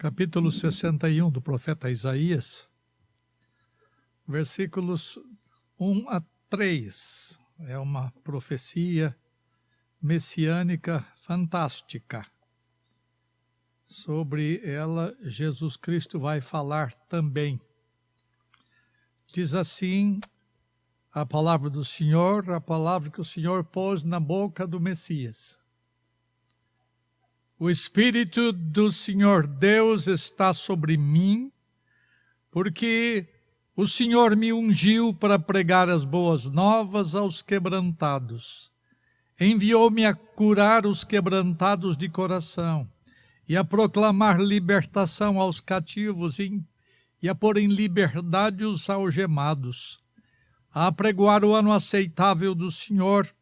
capítulo 61 do profeta Isaías, versículos 1 a 3. É uma profecia messiânica fantástica. Sobre ela, Jesus Cristo vai falar também. Diz assim a palavra do Senhor, a palavra que o Senhor pôs na boca do Messias. O Espírito do Senhor Deus está sobre mim, porque o Senhor me ungiu para pregar as boas novas aos quebrantados. Enviou-me a curar os quebrantados de coração e a proclamar libertação aos cativos e a pôr em liberdade os algemados, a apregoar o ano aceitável do Senhor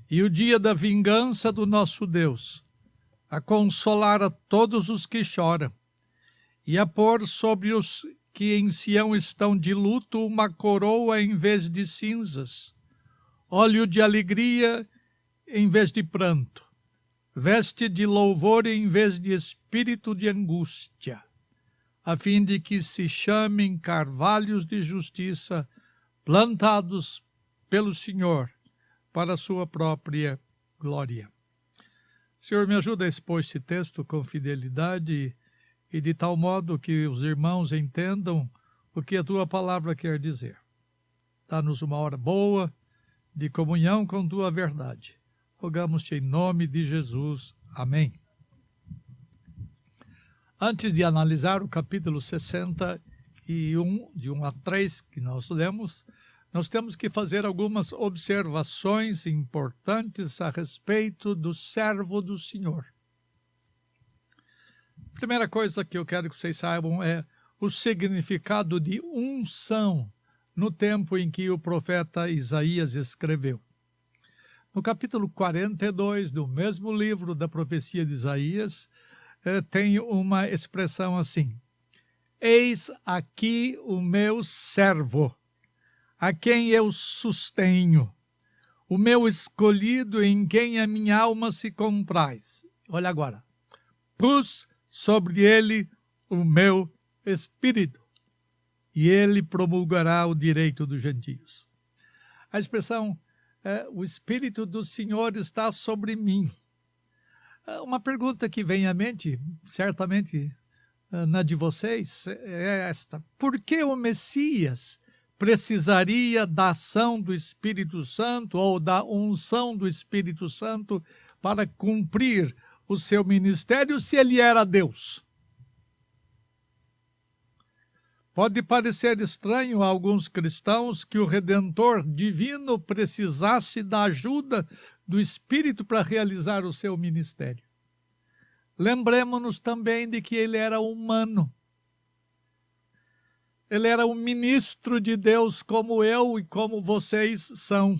e o dia da vingança do nosso Deus, a consolar a todos os que choram e a pôr sobre os que em Sião estão de luto uma coroa em vez de cinzas, óleo de alegria em vez de pranto, veste de louvor em vez de espírito de angústia, a fim de que se chamem carvalhos de justiça plantados pelo Senhor para a sua própria glória. Senhor, me ajuda a expor esse texto com fidelidade e de tal modo que os irmãos entendam o que a tua palavra quer dizer. Dá-nos uma hora boa de comunhão com tua verdade. Rogamos-te em nome de Jesus. Amém. Antes de analisar o capítulo 61, de 1 a 3, que nós lemos, nós temos que fazer algumas observações importantes a respeito do servo do Senhor. A primeira coisa que eu quero que vocês saibam é o significado de unção no tempo em que o profeta Isaías escreveu. No capítulo 42 do mesmo livro da profecia de Isaías, tem uma expressão assim: eis aqui o meu servo, a quem eu sustenho, o meu escolhido em quem a minha alma se compraz. Olha agora. Pus sobre ele o meu espírito, e ele promulgará o direito dos gentios. A expressão o Espírito do Senhor está sobre mim. Uma pergunta que vem à mente, certamente na de vocês, é esta: por que o Messias precisaria da ação do Espírito Santo ou da unção do Espírito Santo para cumprir o seu ministério se ele era Deus? Pode parecer estranho a alguns cristãos que o Redentor divino precisasse da ajuda do Espírito para realizar o seu ministério. Lembremos-nos também de que ele era humano. Ele era um ministro de Deus como eu e como vocês são.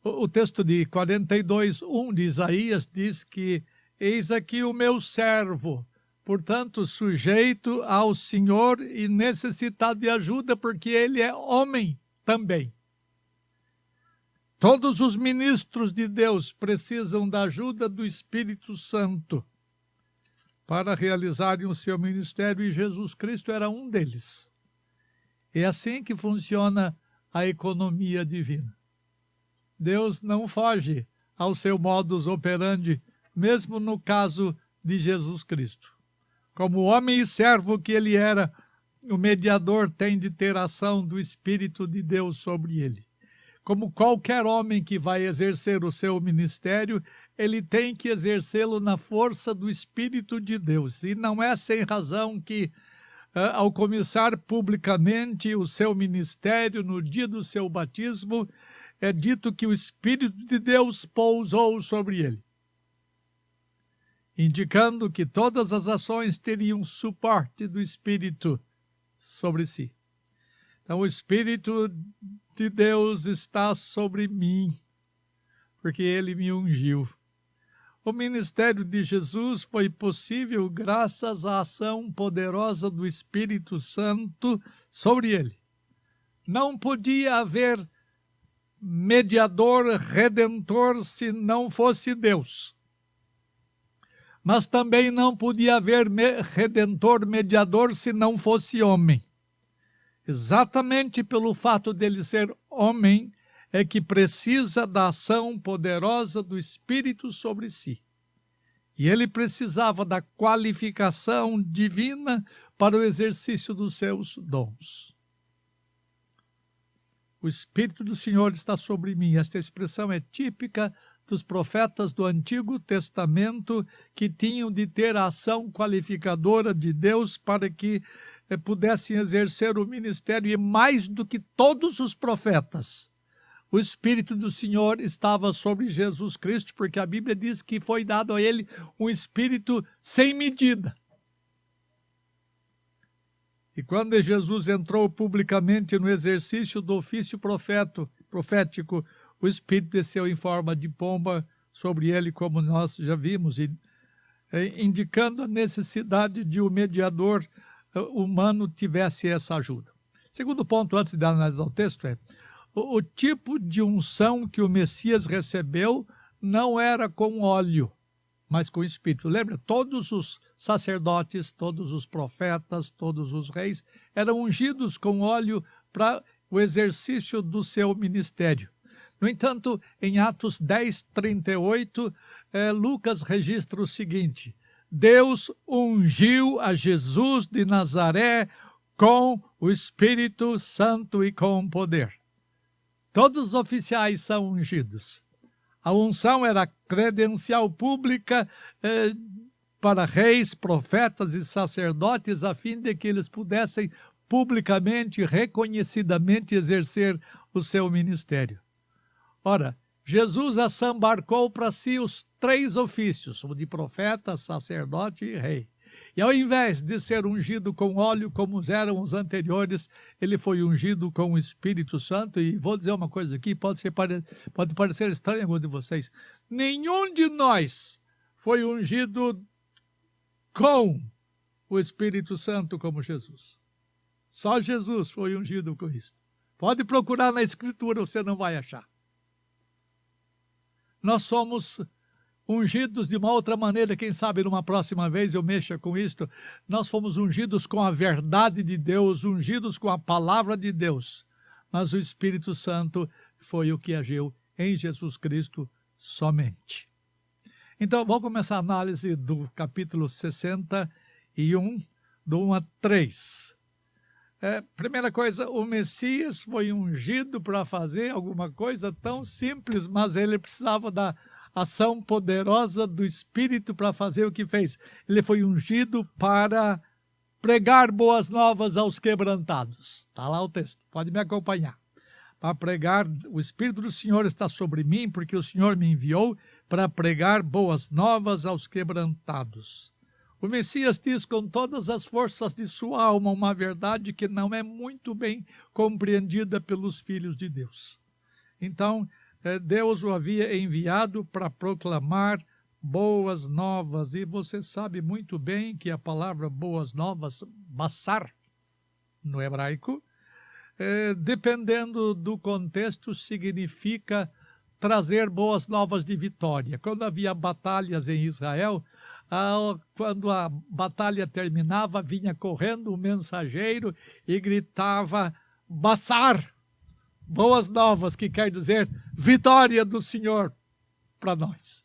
O texto de 42:1 de Isaías diz que eis aqui o meu servo, portanto sujeito ao Senhor e necessitado de ajuda porque ele é homem também. Todos os ministros de Deus precisam da ajuda do Espírito Santo para realizarem o seu ministério e Jesus Cristo era um deles. É assim que funciona a economia divina. Deus não foge ao seu modus operandi, mesmo no caso de Jesus Cristo. Como homem e servo que ele era, o mediador tem de ter ação do Espírito de Deus sobre ele. Como qualquer homem que vai exercer o seu ministério, ele tem que exercê-lo na força do Espírito de Deus. E não é sem razão que, ao começar publicamente o seu ministério, no dia do seu batismo, é dito que o Espírito de Deus pousou sobre ele, indicando que todas as ações teriam suporte do Espírito sobre si. Então, o Espírito de Deus está sobre mim, porque ele me ungiu. O ministério de Jesus foi possível graças à ação poderosa do Espírito Santo sobre ele. Não podia haver mediador redentor se não fosse Deus. mas também não podia haver redentor, mediador, se não fosse homem. Exatamente pelo fato dele ser homem, é que precisa da ação poderosa do Espírito sobre si. E ele precisava da qualificação divina para o exercício dos seus dons. O Espírito do Senhor está sobre mim. Esta expressão é típica dos profetas do Antigo Testamento, que tinham de ter a ação qualificadora de Deus para que pudessem exercer o ministério. E mais do que todos os profetas, o Espírito do Senhor estava sobre Jesus Cristo, porque a Bíblia diz que foi dado a ele um Espírito sem medida. E quando Jesus entrou publicamente no exercício do ofício profético, o Espírito desceu em forma de pomba sobre ele, como nós já vimos, indicando a necessidade de um mediador humano tivesse essa ajuda. Segundo ponto, antes de analisar o texto, o tipo de unção que o Messias recebeu não era com óleo, mas com Espírito. Lembra? Todos os sacerdotes, todos os profetas, todos os reis eram ungidos com óleo para o exercício do seu ministério. No entanto, em Atos 10, 38, Lucas registra o seguinte: Deus ungiu a Jesus de Nazaré com o Espírito Santo e com poder. Todos os oficiais são ungidos. A unção era credencial pública para reis, profetas e sacerdotes, a fim de que eles pudessem publicamente, reconhecidamente exercer o seu ministério. Ora, Jesus assambarcou para si os 3 ofícios, o de profeta, sacerdote e rei. E ao invés de ser ungido com óleo, como eram os anteriores, ele foi ungido com o Espírito Santo. E vou dizer uma coisa aqui, pode parecer estranho a algum de vocês. Nenhum de nós foi ungido com o Espírito Santo como Jesus. Só Jesus foi ungido com isso. Pode procurar na Escritura, você não vai achar. Nós somos ungidos de uma outra maneira, quem sabe numa próxima vez eu mexa com isto. Nós fomos ungidos com a verdade de Deus, ungidos com a palavra de Deus. Mas o Espírito Santo foi o que agiu em Jesus Cristo somente. Então, vamos começar a análise do capítulo 61, do 1 a 3. Primeira coisa, o Messias foi ungido para fazer alguma coisa tão simples, mas ele precisava da ação poderosa do Espírito para fazer o que fez. Ele foi ungido para pregar boas novas aos quebrantados. Está lá o texto, pode me acompanhar. Para pregar, o Espírito do Senhor está sobre mim, porque o Senhor me enviou para pregar boas novas aos quebrantados. O Messias diz com todas as forças de sua alma uma verdade que não é muito bem compreendida pelos filhos de Deus. Então, Deus o havia enviado para proclamar boas novas. E você sabe muito bem que a palavra boas novas, basar, no hebraico, dependendo do contexto, significa trazer boas novas de vitória. Quando havia batalhas em Israel, quando a batalha terminava, vinha correndo o mensageiro e gritava, basar, boas novas, que quer dizer vitória do Senhor para nós.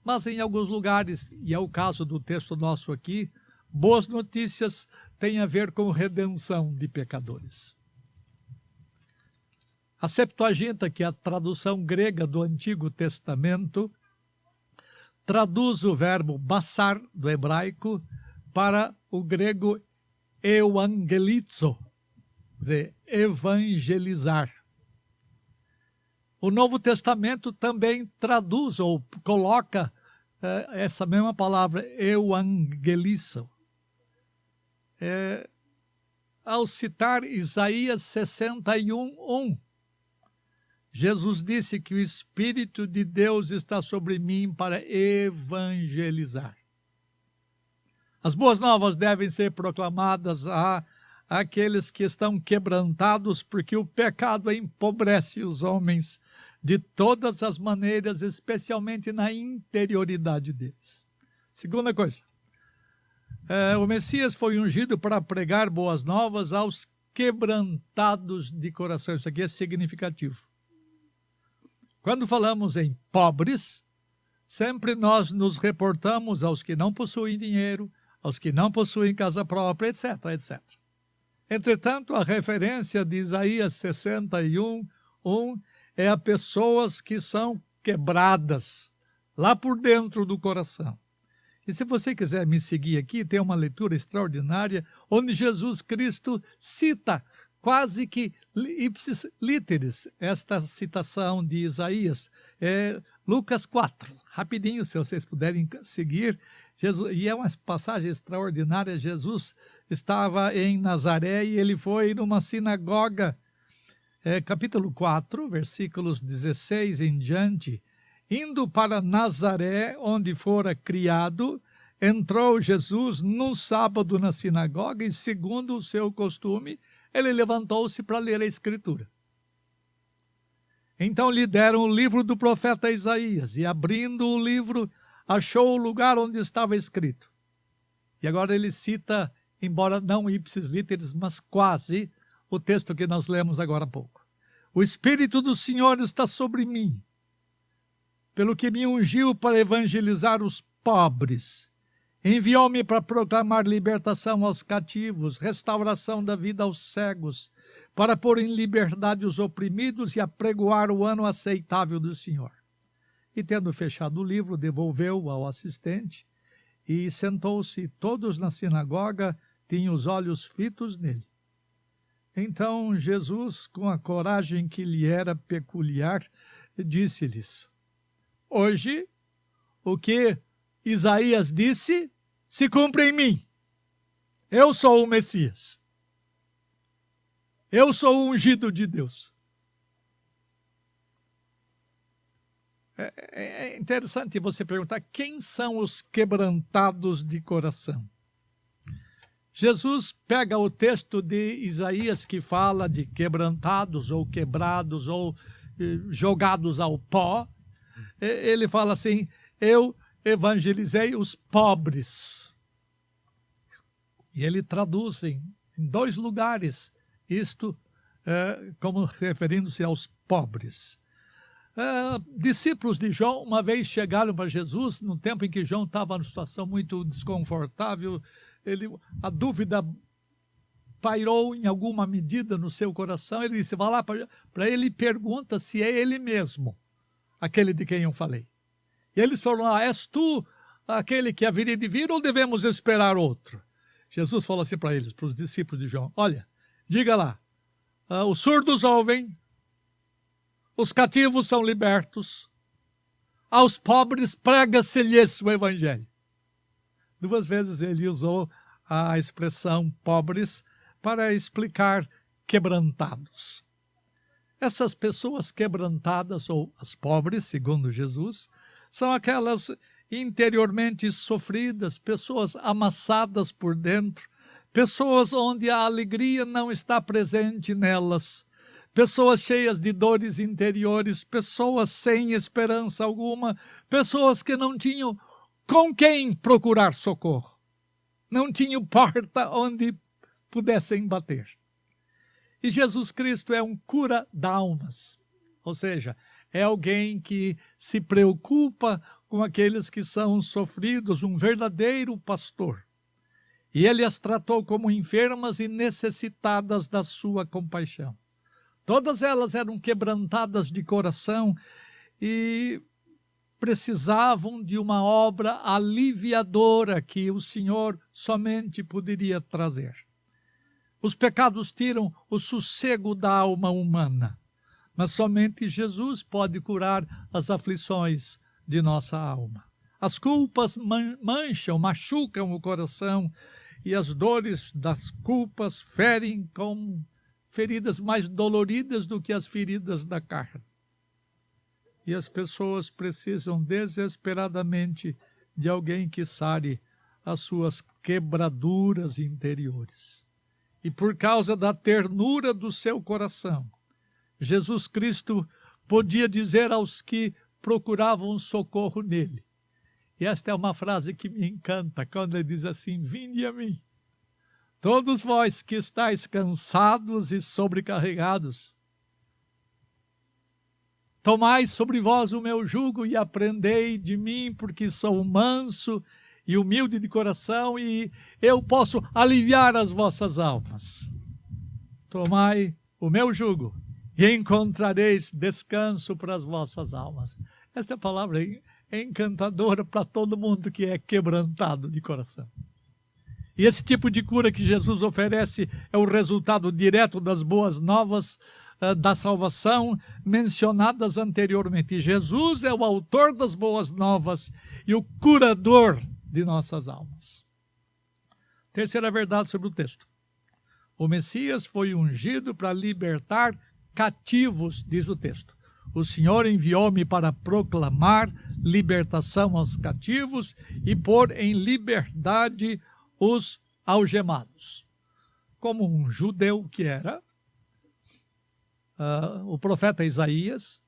Mas em alguns lugares, e é o caso do texto nosso aqui, boas notícias têm a ver com redenção de pecadores. A Septuaginta, que é a tradução grega do Antigo Testamento, traduz o verbo basar, do hebraico, para o grego euangelizo, quer dizer, evangelizar. O Novo Testamento também traduz ou coloca essa mesma palavra, euangelizo. Ao citar Isaías 61:1, Jesus disse que o Espírito de Deus está sobre mim para evangelizar. As boas novas devem ser proclamadas àqueles que estão quebrantados, porque o pecado empobrece os homens de todas as maneiras, especialmente na interioridade deles. Segunda coisa, o Messias foi ungido para pregar boas novas aos quebrantados de coração. Isso aqui é significativo. Quando falamos em pobres, sempre nós nos reportamos aos que não possuem dinheiro, aos que não possuem casa própria, etc, etc. Entretanto, a referência de Isaías 61:1 é a pessoas que são quebradas lá por dentro do coração. E se você quiser me seguir aqui, tem uma leitura extraordinária onde Jesus Cristo cita quase que ipsis literis esta citação de Isaías. Lucas 4, rapidinho, se vocês puderem seguir. Jesus, e é uma passagem extraordinária. Jesus estava em Nazaré e ele foi numa sinagoga, capítulo 4, versículos 16 em diante. Indo para Nazaré, onde fora criado, entrou Jesus num sábado na sinagoga e, segundo o seu costume, ele levantou-se para ler a Escritura. Então lhe deram o livro do profeta Isaías e, abrindo o livro, achou o lugar onde estava escrito. E agora ele cita, embora não ipsis literis, mas quase, o texto que nós lemos agora há pouco. O Espírito do Senhor está sobre mim, pelo que me ungiu para evangelizar os pobres. Enviou-me para proclamar libertação aos cativos, restauração da vida aos cegos, para pôr em liberdade os oprimidos e apregoar o ano aceitável do Senhor. E tendo fechado o livro, devolveu-o ao assistente e sentou-se. Todos na sinagoga tinham os olhos fitos nele. Então Jesus, com a coragem que lhe era peculiar, disse-lhes: hoje, o que Isaías disse se cumpre em mim. Eu sou o Messias. Eu sou o ungido de Deus. É interessante você perguntar quem são os quebrantados de coração. Jesus pega o texto de Isaías que fala de quebrantados ou quebrados ou jogados ao pó. Ele fala assim: eu evangelizei os pobres. E ele traduz em 2 lugares isto como referindo-se aos pobres. Discípulos de João uma vez chegaram para Jesus, no tempo em que João estava numa situação muito desconfortável. A dúvida pairou em alguma medida no seu coração. Ele disse: vai lá para ele e pergunta se é ele mesmo aquele de quem eu falei. E eles falaram: és tu aquele que haveria de vir ou devemos esperar outro? Jesus falou assim para eles, para os discípulos de João: olha, diga lá, os surdos ouvem, os cativos são libertos, aos pobres prega-se-lhes o evangelho. 2 vezes ele usou a expressão pobres para explicar quebrantados. Essas pessoas quebrantadas, ou as pobres, segundo Jesus, são aquelas interiormente sofridas, pessoas amassadas por dentro, pessoas onde a alegria não está presente nelas, pessoas cheias de dores interiores, pessoas sem esperança alguma, pessoas que não tinham com quem procurar socorro, não tinham porta onde pudessem bater. E Jesus Cristo é um cura d'almas, ou seja, é alguém que se preocupa com aqueles que são sofridos, um verdadeiro pastor. E ele as tratou como enfermas e necessitadas da sua compaixão. Todas elas eram quebrantadas de coração e precisavam de uma obra aliviadora que o Senhor somente poderia trazer. Os pecados tiram o sossego da alma humana, mas somente Jesus pode curar as aflições de nossa alma. As culpas machucam o coração, e as dores das culpas ferem com feridas mais doloridas do que as feridas da carne. E as pessoas precisam desesperadamente de alguém que sare as suas quebraduras interiores. E por causa da ternura do seu coração, Jesus Cristo podia dizer aos que procuravam socorro nele: E esta é uma frase que me encanta, quando ele diz assim: vinde a mim, todos vós que estáis cansados e sobrecarregados, tomai sobre vós o meu jugo e aprendei de mim, porque sou manso e humilde de coração, e eu posso aliviar as vossas almas. Tomai o meu jugo e encontrareis descanso para as vossas almas. Esta palavra é encantadora para todo mundo que é quebrantado de coração. E esse tipo de cura que Jesus oferece é o resultado direto das boas novas da salvação mencionadas anteriormente. E Jesus é o autor das boas novas e o curador de nossas almas. Terceira verdade sobre o texto: o Messias foi ungido para libertar cativos, diz o texto. O Senhor enviou-me para proclamar libertação aos cativos e pôr em liberdade os algemados. Como um judeu que era, o profeta Isaías,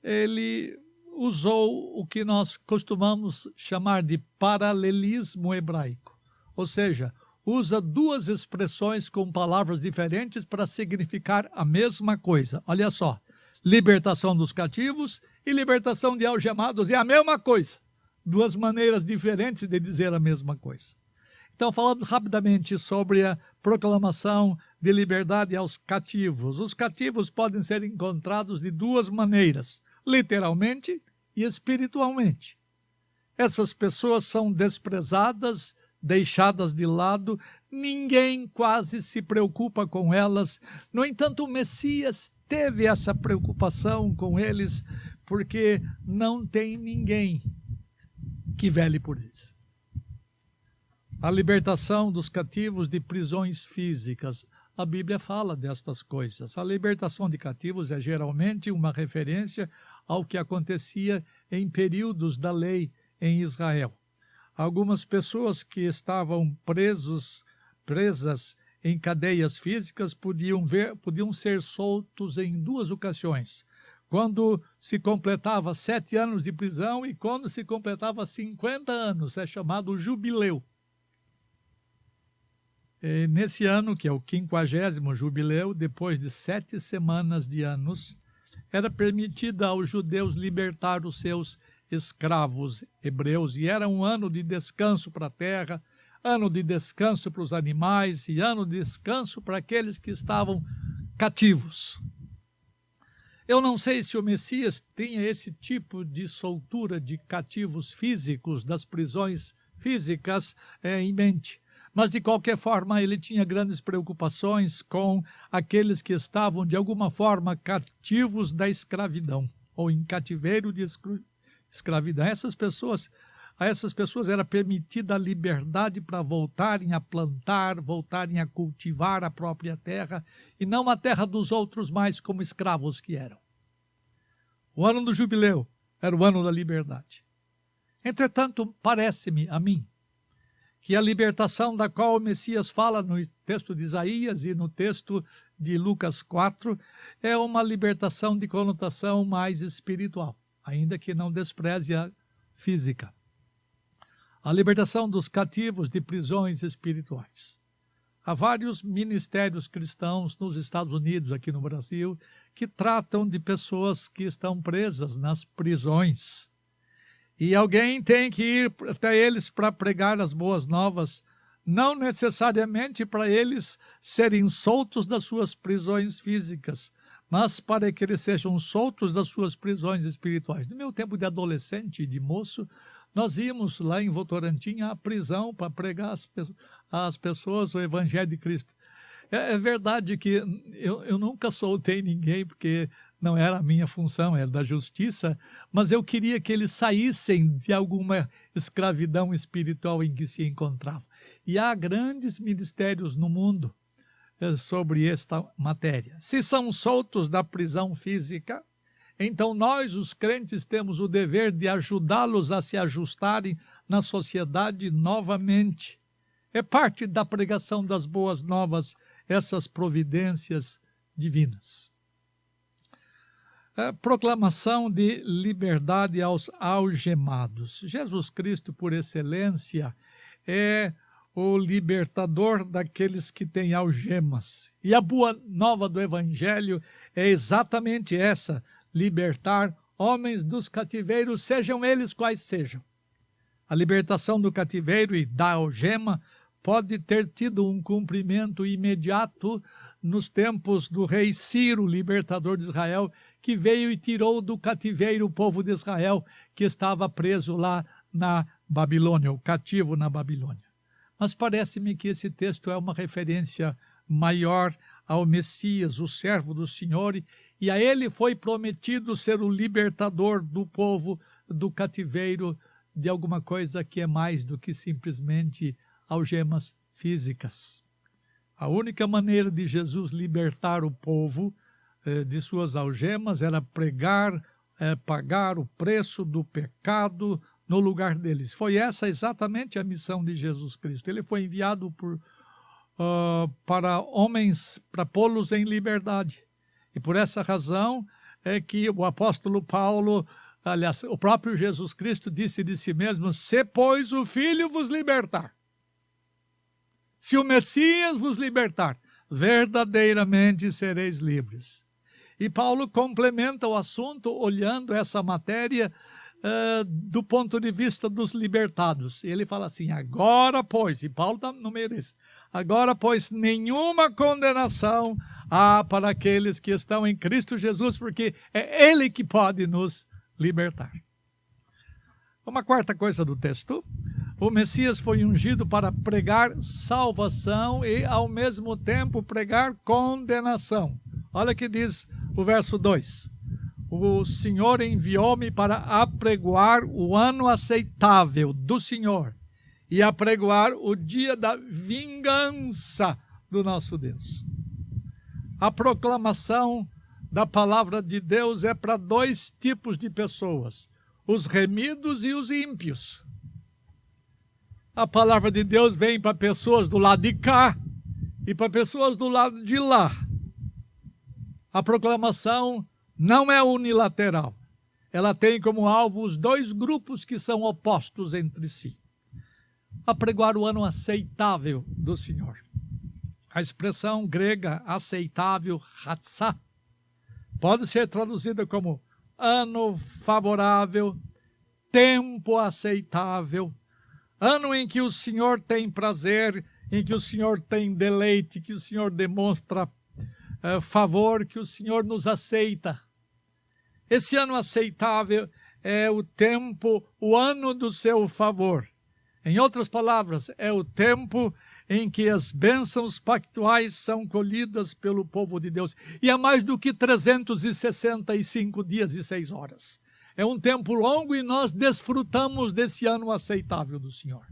ele usou o que nós costumamos chamar de paralelismo hebraico. Ou seja, usa duas expressões com palavras diferentes para significar a mesma coisa. Olha só, libertação dos cativos e libertação de algemados é a mesma coisa. Duas maneiras diferentes de dizer a mesma coisa. Então, falando rapidamente sobre a proclamação de liberdade aos cativos. Os cativos podem ser encontrados de duas maneiras, literalmente e espiritualmente. Essas pessoas são desprezadas, deixadas de lado, ninguém quase se preocupa com elas. No entanto, o Messias teve essa preocupação com eles, porque não tem ninguém que vele por eles. A libertação dos cativos de prisões físicas. A Bíblia fala destas coisas. A libertação de cativos é geralmente uma referência ao que acontecia em períodos da lei em Israel. Algumas pessoas que estavam presas em cadeias físicas podiam ser soltos em duas ocasiões. Quando se completava 7 anos de prisão e quando se completava 50 anos, é chamado jubileu. E nesse ano, que é o 50º jubileu, depois de 7 semanas de anos, era permitida aos judeus libertar os seus escravos hebreus, e era um ano de descanso para a terra, ano de descanso para os animais e ano de descanso para aqueles que estavam cativos. Eu não sei se o Messias tinha esse tipo de soltura de cativos físicos, das prisões físicas em mente, mas de qualquer forma ele tinha grandes preocupações com aqueles que estavam de alguma forma cativos da escravidão, ou em cativeiro de escravidão. A essas pessoas era permitida a liberdade para voltarem a plantar, voltarem a cultivar a própria terra, e não a terra dos outros mais como escravos que eram. O ano do jubileu era o ano da liberdade. Entretanto, parece-me a mim que a libertação da qual o Messias fala no texto de Isaías e no texto de Lucas 4 é uma libertação de conotação mais espiritual, ainda que não despreze a física. A libertação dos cativos de prisões espirituais. Há vários ministérios cristãos nos Estados Unidos, aqui no Brasil, que tratam de pessoas que estão presas nas prisões. E alguém tem que ir até eles para pregar as boas novas, não necessariamente para eles serem soltos das suas prisões físicas, mas para que eles sejam soltos das suas prisões espirituais. No meu tempo de adolescente e de moço, nós íamos lá em Votorantim à prisão para pregar às pessoas o Evangelho de Cristo. É verdade que eu nunca soltei ninguém, porque não era a minha função, era da justiça, mas eu queria que eles saíssem de alguma escravidão espiritual em que se encontravam. E há grandes ministérios no mundo sobre esta matéria. Se são soltos da prisão física, então nós, os crentes, temos o dever de ajudá-los a se ajustarem na sociedade novamente. É parte da pregação das boas novas, essas providências divinas. proclamação de liberdade aos algemados. Jesus Cristo, por excelência, é o libertador daqueles que têm algemas. E a boa nova do Evangelho é exatamente essa: libertar homens dos cativeiros, sejam eles quais sejam. A libertação do cativeiro e da algema pode ter tido um cumprimento imediato nos tempos do rei Ciro, libertador de Israel, que veio e tirou do cativeiro o povo de Israel, que estava preso lá na Babilônia, o cativo na Babilônia. Mas parece-me que esse texto é uma referência maior ao Messias, o servo do Senhor, e a ele foi prometido ser o libertador do povo do cativeiro de alguma coisa que é mais do que simplesmente algemas físicas. A única maneira de Jesus libertar o povo de suas algemas era pagar o preço do pecado no lugar deles. Foi essa exatamente a missão de Jesus Cristo. Ele foi enviado para homens, para pô-los em liberdade. E por essa razão é que o apóstolo Paulo, aliás, o próprio Jesus Cristo disse de si mesmo: se, pois, o Filho vos libertar, se o Messias vos libertar, verdadeiramente sereis livres. E Paulo complementa o assunto olhando essa matéria do ponto de vista dos libertados. Ele fala assim: agora, pois, e Paulo está no meio disso, agora, pois, nenhuma condenação há para aqueles que estão em Cristo Jesus, porque é Ele que pode nos libertar. Uma quarta coisa do texto: o Messias foi ungido para pregar salvação e, ao mesmo tempo, pregar condenação. Olha o que diz o verso 2. O Senhor enviou-me para apregoar o ano aceitável do Senhor e apregoar o dia da vingança do nosso Deus. A proclamação da palavra de Deus é para dois tipos de pessoas: os remidos e os ímpios. A palavra de Deus vem para pessoas do lado de cá e para pessoas do lado de lá. A proclamação não é unilateral. Ela tem como alvo os dois grupos que são opostos entre si. Apregoar o ano aceitável do Senhor. A expressão grega aceitável, chatzá, pode ser traduzida como ano favorável, tempo aceitável, ano em que o Senhor tem prazer, em que o Senhor tem deleite, que o Senhor demonstra favor, que o Senhor nos aceita. Esse ano aceitável é o tempo, o ano do seu favor. Em outras palavras, é o tempo em que as bênçãos pactuais são colhidas pelo povo de Deus. E há mais do que 365 dias e 6 horas. É um tempo longo e nós desfrutamos desse ano aceitável do Senhor.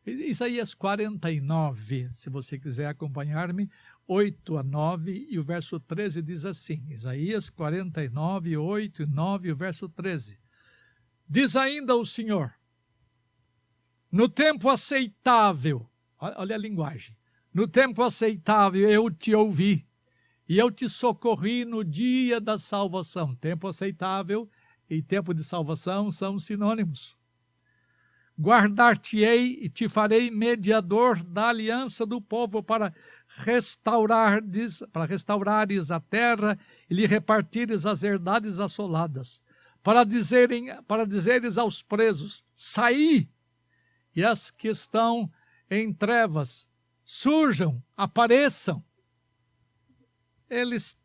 Isaías 49, se você quiser acompanhar-me, 8 a 9, e o verso 13 diz assim, Isaías 49, 8 e 9, e o verso 13. Diz ainda o Senhor: no tempo aceitável, olha a linguagem, no tempo aceitável eu te ouvi, e eu te socorri no dia da salvação. Tempo aceitável e tempo de salvação são sinônimos. Guardar-te-ei e te farei mediador da aliança do povo para restaurares a terra e lhe repartires as herdades assoladas, para dizeres aos presos: saí, e as que estão em trevas surjam, apareçam. Eles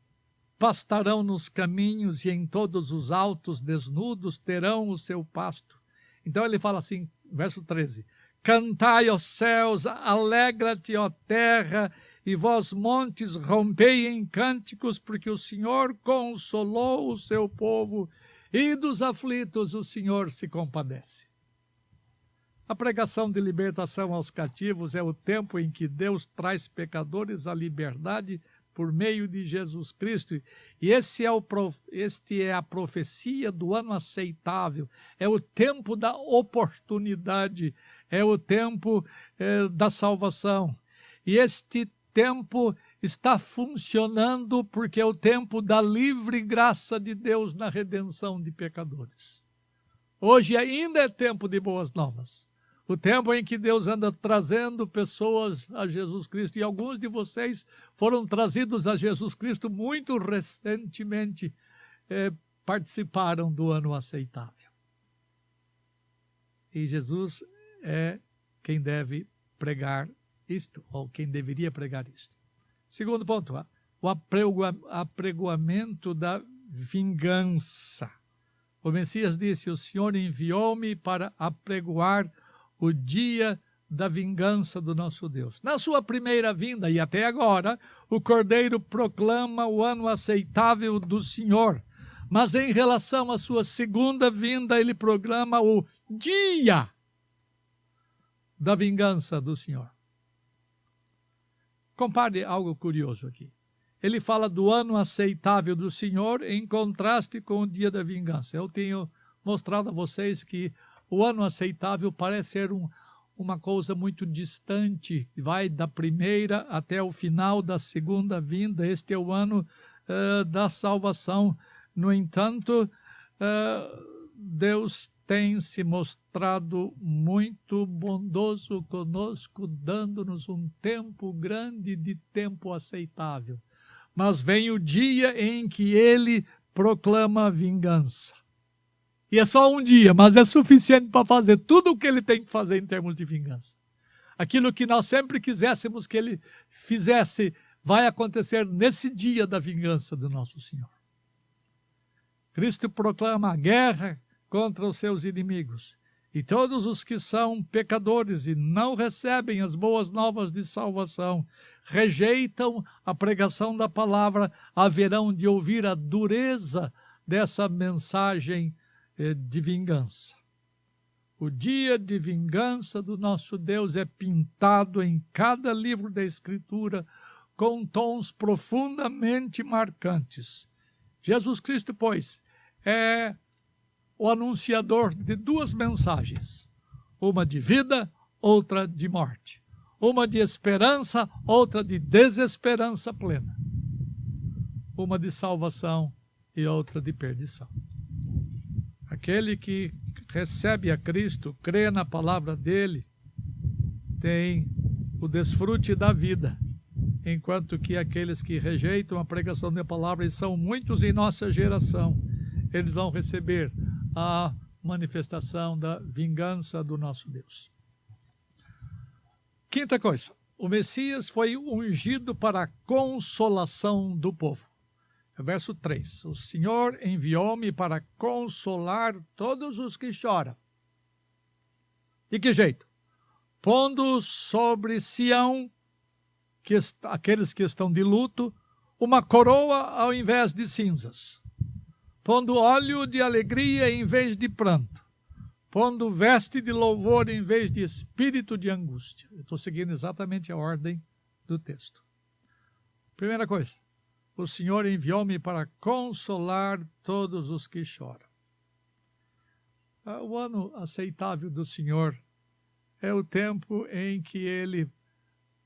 pastarão nos caminhos e em todos os altos desnudos terão o seu pasto. Então ele fala assim, verso 13, cantai, ó céus, alegra-te, ó terra, e vós, montes, rompei em cânticos, porque o Senhor consolou o seu povo, e dos aflitos o Senhor se compadece. A pregação de libertação aos cativos é o tempo em que Deus traz pecadores à liberdade por meio de Jesus Cristo. E este é a profecia do ano aceitável. É o tempo da oportunidade. É o tempo da salvação. E este tempo está funcionando porque é o tempo da livre graça de Deus na redenção de pecadores. Hoje ainda é tempo de boas novas. O tempo em que Deus anda trazendo pessoas a Jesus Cristo, e alguns de vocês foram trazidos a Jesus Cristo muito recentemente, participaram do ano aceitável. E Jesus é quem deve pregar isto, ou quem deveria pregar isto. Segundo ponto, o apregoamento da vingança. O Messias disse: o Senhor enviou-me para apregoar o dia da vingança do nosso Deus. Na sua primeira vinda, e até agora, o Cordeiro proclama o ano aceitável do Senhor. Mas em relação à sua segunda vinda, ele proclama o dia da vingança do Senhor. Compare algo curioso aqui. Ele fala do ano aceitável do Senhor em contraste com o dia da vingança. Eu tenho mostrado a vocês que o ano aceitável parece ser uma coisa muito distante, vai da primeira até o final da segunda vinda. Este é o ano da salvação. No entanto, Deus tem se mostrado muito bondoso conosco, dando-nos um tempo grande de tempo aceitável. Mas vem o dia em que ele proclama a vingança. E é só um dia, mas é suficiente para fazer tudo o que ele tem que fazer em termos de vingança. Aquilo que nós sempre quiséssemos que ele fizesse, vai acontecer nesse dia da vingança do nosso Senhor. Cristo proclama a guerra contra os seus inimigos. E todos os que são pecadores e não recebem as boas novas de salvação, rejeitam a pregação da palavra, haverão de ouvir a dureza dessa mensagem de vingança. O dia de vingança do nosso Deus é pintado em cada livro da Escritura com tons profundamente marcantes. Jesus Cristo, pois, é o anunciador de duas mensagens, uma de vida, outra de morte, uma de esperança, outra de desesperança plena, uma de salvação e outra de perdição. Aquele que recebe a Cristo, crê na palavra dele, tem o desfrute da vida, enquanto que aqueles que rejeitam a pregação da palavra, e são muitos em nossa geração, eles vão receber a manifestação da vingança do nosso Deus. Quinta coisa, o Messias foi ungido para a consolação do povo. Verso 3, o Senhor enviou-me para consolar todos os que choram. De que jeito? Pondo sobre Sião, aqueles que estão de luto, uma coroa ao invés de cinzas, pondo óleo de alegria em vez de pranto, pondo veste de louvor em vez de espírito de angústia. Eu estou seguindo exatamente a ordem do texto. Primeira coisa, o Senhor enviou-me para consolar todos os que choram. O ano aceitável do Senhor é o tempo em que Ele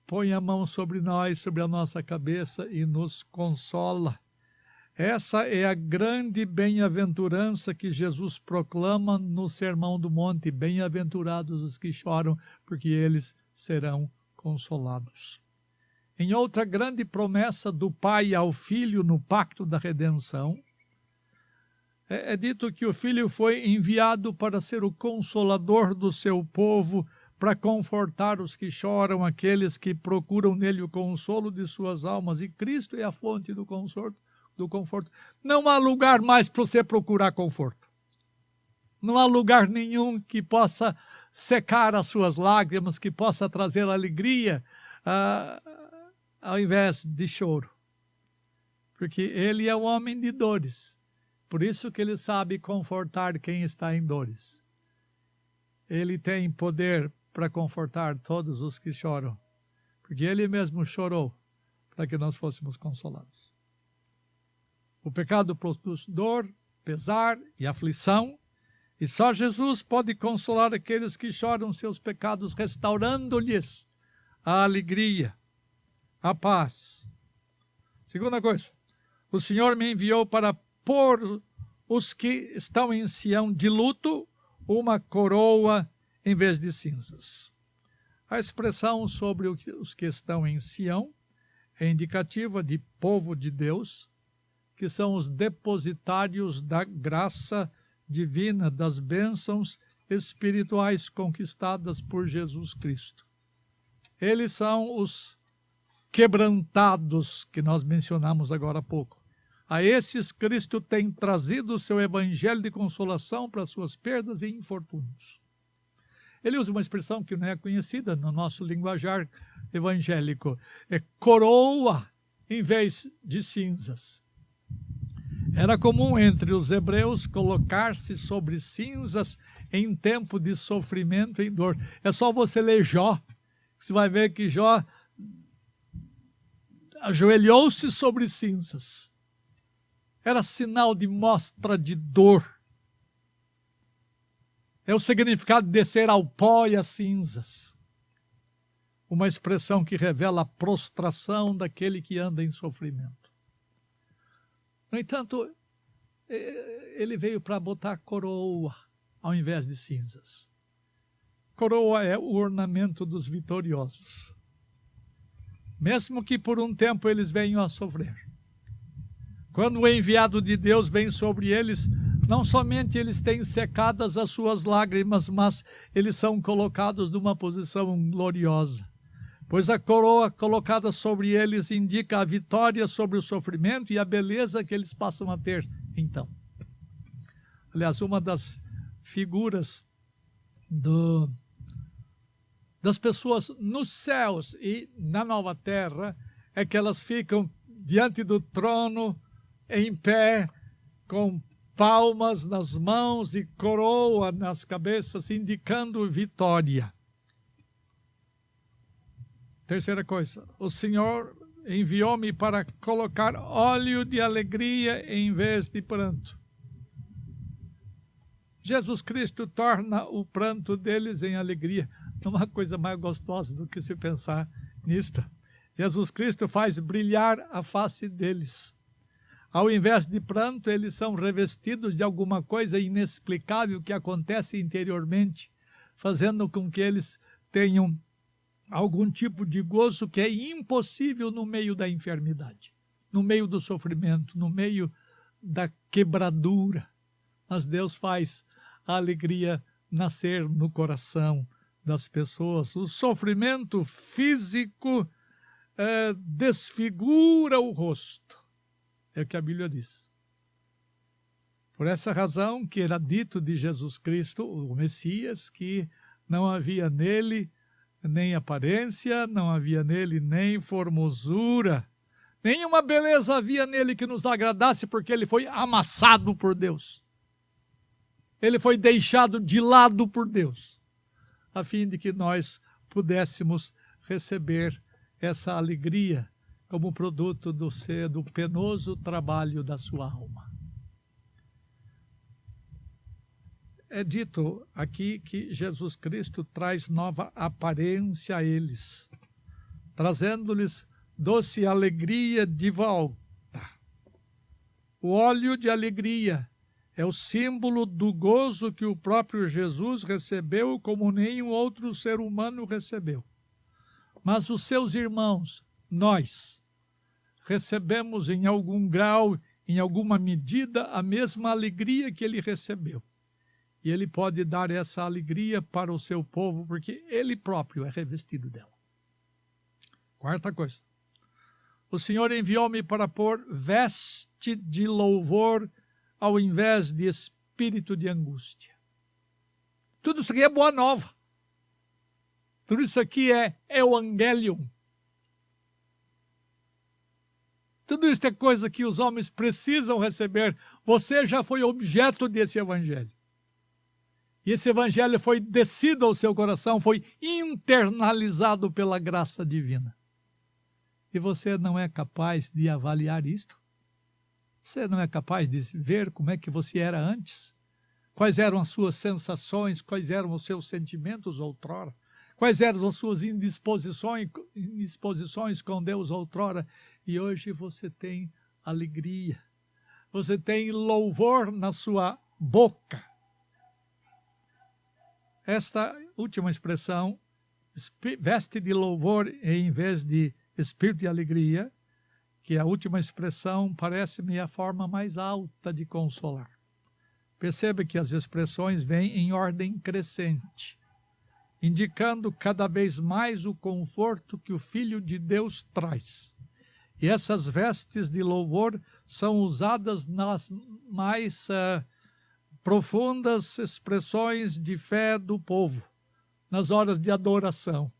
põe a mão sobre nós, sobre a nossa cabeça e nos consola. Essa é a grande bem-aventurança que Jesus proclama no Sermão do Monte. Bem-aventurados os que choram, porque eles serão consolados. Em outra grande promessa do Pai ao Filho no pacto da redenção, é dito que o Filho foi enviado para ser o consolador do seu povo, para confortar os que choram, aqueles que procuram nele o consolo de suas almas. E Cristo é a fonte do conforto. Não há lugar mais para você procurar conforto. Não há lugar nenhum que possa secar as suas lágrimas, que possa trazer alegria ao invés de choro. Porque ele é um homem de dores. Por isso que ele sabe confortar quem está em dores. Ele tem poder para confortar todos os que choram. Porque ele mesmo chorou para que nós fôssemos consolados. O pecado produz dor, pesar e aflição, e só Jesus pode consolar aqueles que choram seus pecados, restaurando-lhes a alegria, a paz Segunda coisa, o Senhor me enviou para pôr os que estão em Sião de luto uma coroa em vez de cinzas. A expressão sobre os que estão em Sião é indicativa de povo de Deus, que são os depositários da graça divina, das bênçãos espirituais conquistadas por Jesus Cristo. Eles são os quebrantados que nós mencionamos agora há pouco. A esses Cristo tem trazido o seu evangelho de consolação para suas perdas e infortúnios. Ele usa uma expressão que não é conhecida no nosso linguajar evangélico. É coroa em vez de cinzas. Era comum entre os hebreus colocar-se sobre cinzas em tempo de sofrimento e dor. É só você ler Jó, que você vai ver que Jó ajoelhou-se sobre cinzas. Era sinal de mostra de dor. É o significado de descer ao pó e às cinzas. Uma expressão que revela a prostração daquele que anda em sofrimento. No entanto, ele veio para botar coroa ao invés de cinzas. Coroa é o ornamento dos vitoriosos. Mesmo que por um tempo eles venham a sofrer. Quando o enviado de Deus vem sobre eles, não somente eles têm secadas as suas lágrimas, mas eles são colocados numa posição gloriosa. Pois a coroa colocada sobre eles indica a vitória sobre o sofrimento e a beleza que eles passam a ter, então. Aliás, uma das figuras das pessoas nos céus e na nova terra é que elas ficam diante do trono, em pé, com palmas nas mãos e coroa nas cabeças, indicando vitória. Terceira coisa, o Senhor enviou-me para colocar óleo de alegria em vez de pranto. Jesus Cristo torna o pranto deles em alegria. Não há coisa mais gostosa do que se pensar nisto. Jesus Cristo faz brilhar a face deles. Ao invés de pranto, eles são revestidos de alguma coisa inexplicável que acontece interiormente, fazendo com que eles tenham algum tipo de gozo que é impossível no meio da enfermidade, no meio do sofrimento, no meio da quebradura. Mas Deus faz a alegria nascer no coração das pessoas. O sofrimento físico desfigura o rosto. É o que a Bíblia diz. Por essa razão que era dito de Jesus Cristo, o Messias, que não havia nele nem aparência, não havia nele nem formosura, nenhuma beleza havia nele que nos agradasse, porque ele foi amassado por Deus. Ele foi deixado de lado por Deus, a fim de que nós pudéssemos receber essa alegria como produto do penoso trabalho da sua alma. É dito aqui que Jesus Cristo traz nova aparência a eles, trazendo-lhes doce alegria de volta. O óleo de alegria é o símbolo do gozo que o próprio Jesus recebeu como nenhum outro ser humano recebeu. Mas os seus irmãos, nós, recebemos em algum grau, em alguma medida, a mesma alegria que ele recebeu. E ele pode dar essa alegria para o seu povo, porque ele próprio é revestido dela. Quarta coisa. O Senhor enviou-me para pôr veste de louvor ao invés de espírito de angústia. Tudo isso aqui é boa nova. Tudo isso aqui é evangelium. Tudo isso é coisa que os homens precisam receber. Você já foi objeto desse evangelho. E esse evangelho foi descido ao seu coração, foi internalizado pela graça divina. E você não é capaz de avaliar isto? Você não é capaz de ver como é que você era antes? Quais eram as suas sensações? Quais eram os seus sentimentos outrora? Quais eram as suas indisposições com Deus outrora? E hoje você tem alegria. Você tem louvor na sua boca. Esta última expressão, veste de louvor em vez de espírito de alegria, que a última expressão parece-me a forma mais alta de consolar. Perceba que as expressões vêm em ordem crescente, indicando cada vez mais o conforto que o Filho de Deus traz. E essas vestes de louvor são usadas nas mais profundas expressões de fé do povo, nas horas de adoração.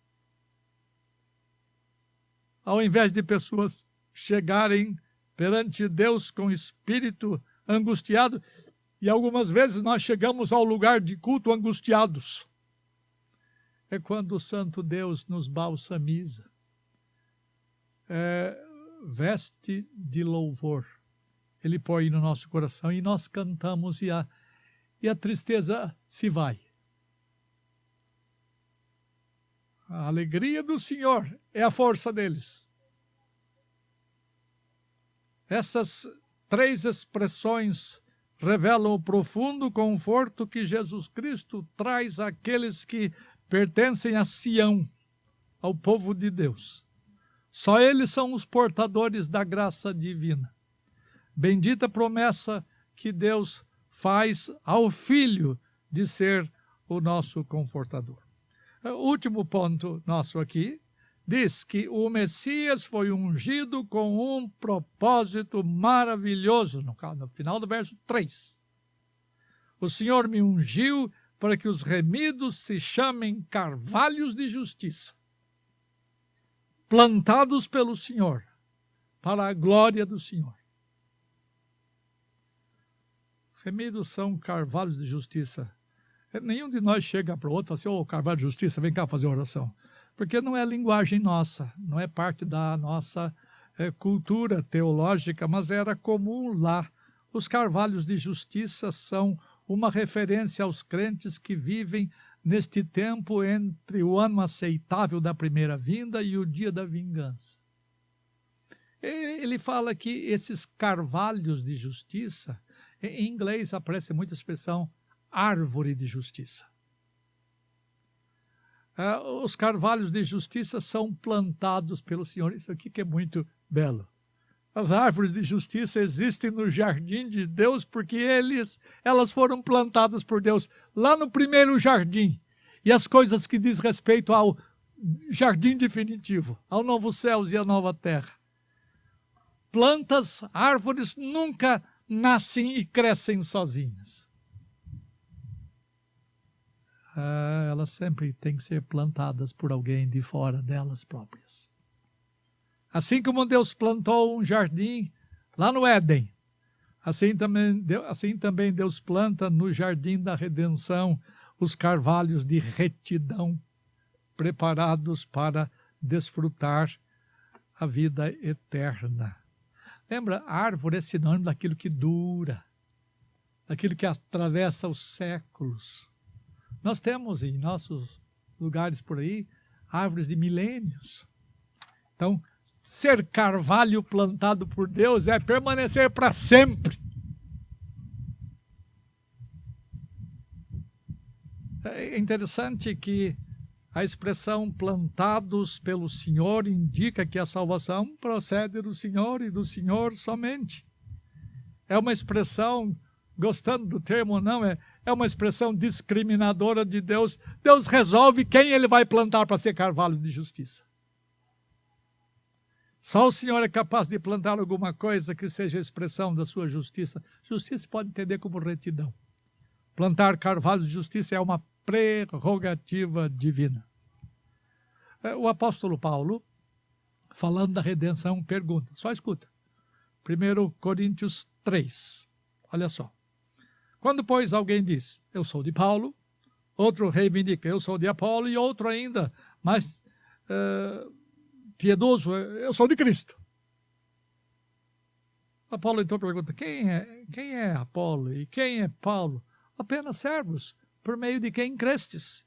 Ao invés de pessoas chegarem perante Deus com espírito angustiado, e algumas vezes nós chegamos ao lugar de culto angustiados. É quando o Santo Deus nos balsamiza. Veste de louvor. Ele põe no nosso coração e nós cantamos e a tristeza se vai. A alegria do Senhor é a força deles. Essas três expressões revelam o profundo conforto que Jesus Cristo traz àqueles que pertencem a Sião, ao povo de Deus. Só eles são os portadores da graça divina. Bendita promessa que Deus faz ao Filho de ser o nosso confortador. O último ponto nosso aqui diz que o Messias foi ungido com um propósito maravilhoso, no final do verso 3. O Senhor me ungiu para que os remidos se chamem carvalhos de justiça, plantados pelo Senhor, para a glória do Senhor. Remidos são carvalhos de justiça. Nenhum de nós chega para o outro e fala assim, carvalho de justiça, vem cá fazer oração. Porque não é linguagem nossa, não é parte da nossa cultura teológica, mas era comum lá. Os carvalhos de justiça são uma referência aos crentes que vivem neste tempo entre o ano aceitável da primeira vinda e o dia da vingança. Ele fala que esses carvalhos de justiça, em inglês aparece muita expressão árvore de justiça. Os carvalhos de justiça são plantados pelo Senhor. Isso aqui que é muito belo. As árvores de justiça existem no jardim de Deus porque elas foram plantadas por Deus lá no primeiro jardim. E as coisas que diz respeito ao jardim definitivo, ao novo céu e à nova terra. Plantas, árvores nunca nascem e crescem sozinhas. Elas sempre têm que ser plantadas por alguém de fora delas próprias. Assim como Deus plantou um jardim lá no Éden, assim também Deus planta no jardim da redenção os carvalhos de retidão, preparados para desfrutar a vida eterna. Lembra, a árvore é sinônimo daquilo que dura, daquilo que atravessa os séculos. Nós temos em nossos lugares por aí árvores de milênios. Então, ser carvalho plantado por Deus é permanecer para sempre. É interessante que a expressão plantados pelo Senhor indica que a salvação procede do Senhor e do Senhor somente. É uma expressão, gostando do termo ou não, é uma expressão discriminadora de Deus. Deus resolve quem ele vai plantar para ser carvalho de justiça. Só o Senhor é capaz de plantar alguma coisa que seja expressão da sua justiça. Justiça pode entender como retidão. Plantar carvalho de justiça é uma prerrogativa divina. O apóstolo Paulo, falando da redenção, pergunta, só escuta. 1 Coríntios 3, olha só. Quando, pois, alguém diz, eu sou de Paulo, outro reivindica, eu sou de Apolo, e outro ainda, mais piedoso, eu sou de Cristo. Apolo então pergunta, quem é Apolo e quem é Paulo? Apenas servos, por meio de quem crestes,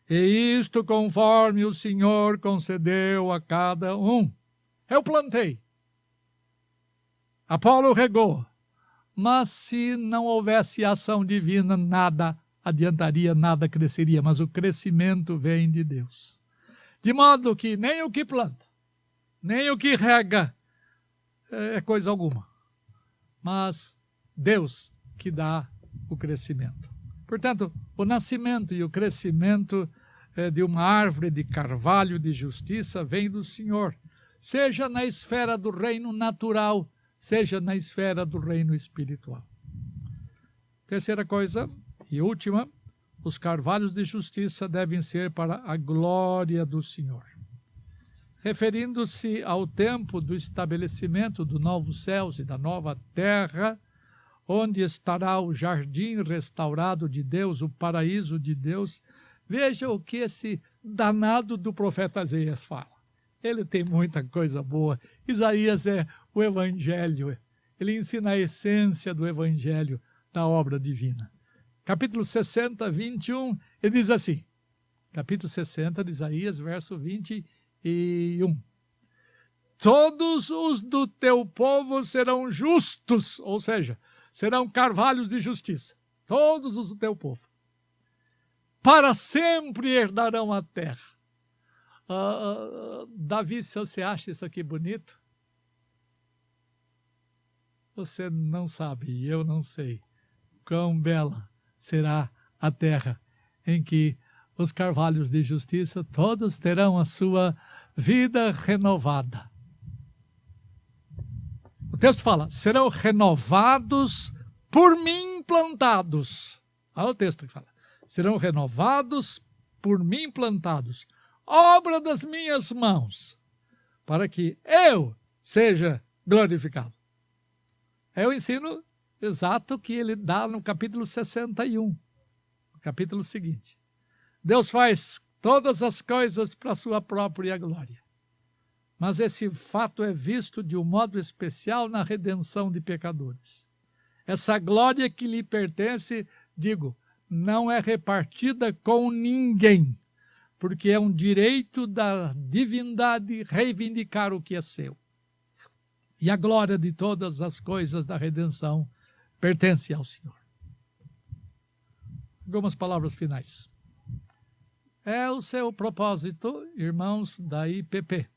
E isto conforme o Senhor concedeu a cada um. Eu plantei, Apolo regou, mas se não houvesse ação divina, nada adiantaria, nada cresceria, mas o crescimento vem de Deus. De modo que nem o que planta, nem o que rega é coisa alguma, mas Deus que dá o crescimento. Portanto, o nascimento e o crescimento de uma árvore de carvalho de justiça vem do Senhor, seja na esfera do reino natural, seja na esfera do reino espiritual. Terceira coisa e última, os carvalhos de justiça devem ser para a glória do Senhor. Referindo-se ao tempo do estabelecimento do novos céus e da nova terra, onde estará o jardim restaurado de Deus, o paraíso de Deus, veja o que esse danado do profeta Isaías fala. Ele tem muita coisa boa. Isaías é o Evangelho. Ele ensina a essência do Evangelho, da obra divina. Capítulo 60, 21, ele diz assim, capítulo 60 de Isaías, verso 21. Todos os do teu povo serão justos, ou seja, serão carvalhos de justiça. Todos os do teu povo. Para sempre herdarão a terra. Davi, se você acha isso aqui bonito, você não sabe, e eu não sei, quão bela será a terra em que os carvalhos de justiça todos terão a sua vida renovada. O texto fala, serão renovados por mim plantados. Olha o texto que fala, serão renovados por mim plantados, obra das minhas mãos, para que eu seja glorificado. É o ensino exato que ele dá no capítulo 61, no capítulo seguinte. Deus faz todas as coisas para a sua própria glória. Mas esse fato é visto de um modo especial na redenção de pecadores. Essa glória que lhe pertence, digo, não é repartida com ninguém, porque é um direito da divindade reivindicar o que é seu. E a glória de todas as coisas da redenção pertence ao Senhor. Algumas palavras finais. É o seu propósito, irmãos da IPP,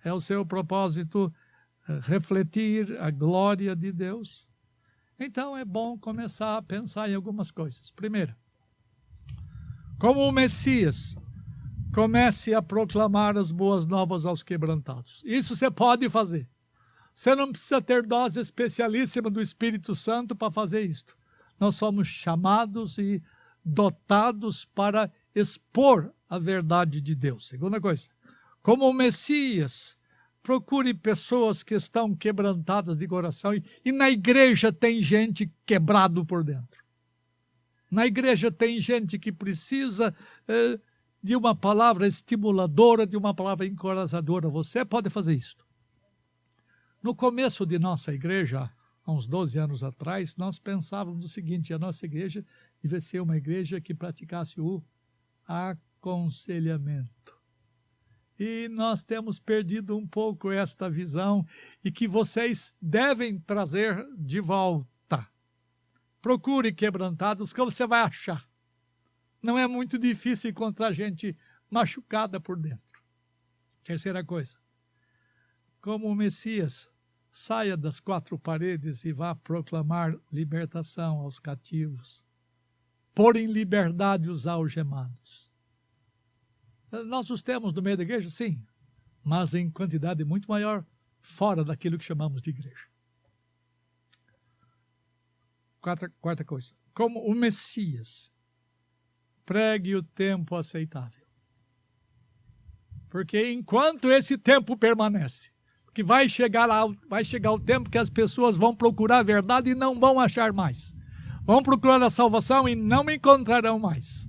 é o seu propósito refletir a glória de Deus. Então é bom começar a pensar em algumas coisas. Primeiro, como o Messias, comece a proclamar as boas novas aos quebrantados. Isso você pode fazer. Você não precisa ter dose especialíssima do Espírito Santo para fazer isto. Nós somos chamados e dotados para expor a verdade de Deus. Segunda coisa, como o Messias, procure pessoas que estão quebrantadas de coração. E na igreja tem gente quebrado por dentro. Na igreja tem gente que precisa de uma palavra estimuladora, de uma palavra encorajadora. Você pode fazer isso. No começo de nossa igreja, há uns 12 anos atrás, nós pensávamos o seguinte, a nossa igreja devia ser uma igreja que praticasse o aconselhamento. E nós temos perdido um pouco esta visão e que vocês devem trazer de volta. Procure quebrantados que você vai achar. Não é muito difícil encontrar gente machucada por dentro. Terceira coisa. Como o Messias, saia das quatro paredes e vá proclamar libertação aos cativos, pôr em liberdade os algemados. Nós os temos no meio da igreja, sim, mas em quantidade muito maior fora daquilo que chamamos de igreja. Quarta coisa, como o Messias, pregue o tempo aceitável. Porque enquanto esse tempo permanece, que vai chegar o tempo que as pessoas vão procurar a verdade e não vão achar mais. Vão procurar a salvação e não encontrarão mais.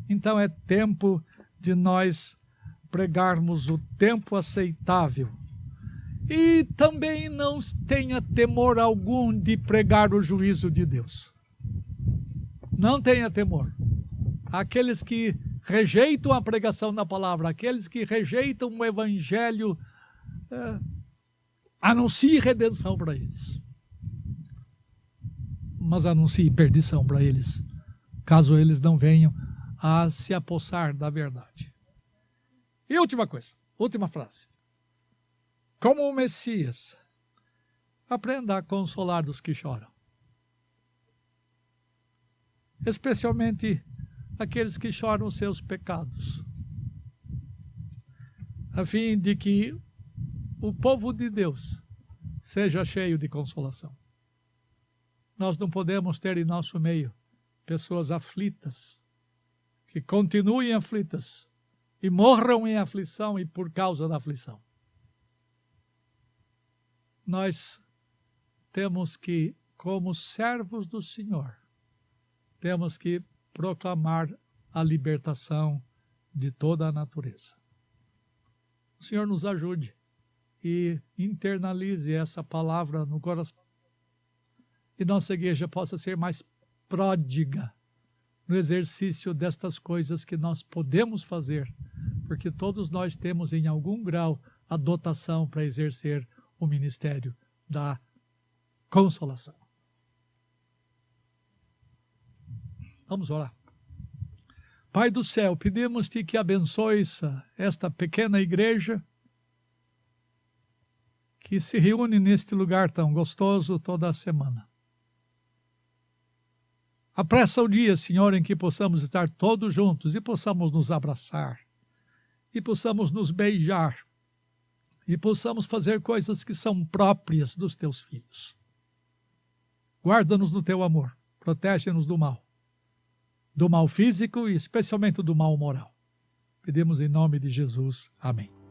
Então é tempo de nós pregarmos o tempo aceitável. E também não tenha temor algum de pregar o juízo de Deus. Não tenha temor. Aqueles que rejeitam a pregação da palavra, aqueles que rejeitam o evangelho, anuncie redenção para eles. Mas anuncie perdição para eles, caso eles não venham a se apossar da verdade. E última coisa, última frase. Como o Messias, aprenda a consolar os que choram. Especialmente aqueles que choram os seus pecados, a fim de que o povo de Deus seja cheio de consolação. Nós não podemos ter em nosso meio pessoas aflitas, que continuem aflitas e morram em aflição e por causa da aflição. Nós temos que, como servos do Senhor, temos que proclamar a libertação de toda a natureza. O Senhor nos ajude e internalize essa palavra no coração. E nossa igreja possa ser mais pródiga no exercício destas coisas que nós podemos fazer, porque todos nós temos em algum grau a dotação para exercer o ministério da consolação. Vamos orar. Pai do céu, pedimos-te que abençoes esta pequena igreja que se reúne neste lugar tão gostoso toda a semana. Apressa o dia, Senhor, em que possamos estar todos juntos e possamos nos abraçar, e possamos nos beijar, e possamos fazer coisas que são próprias dos teus filhos. Guarda-nos no teu amor, protege-nos do mal físico e especialmente do mal moral. Pedimos em nome de Jesus. Amém.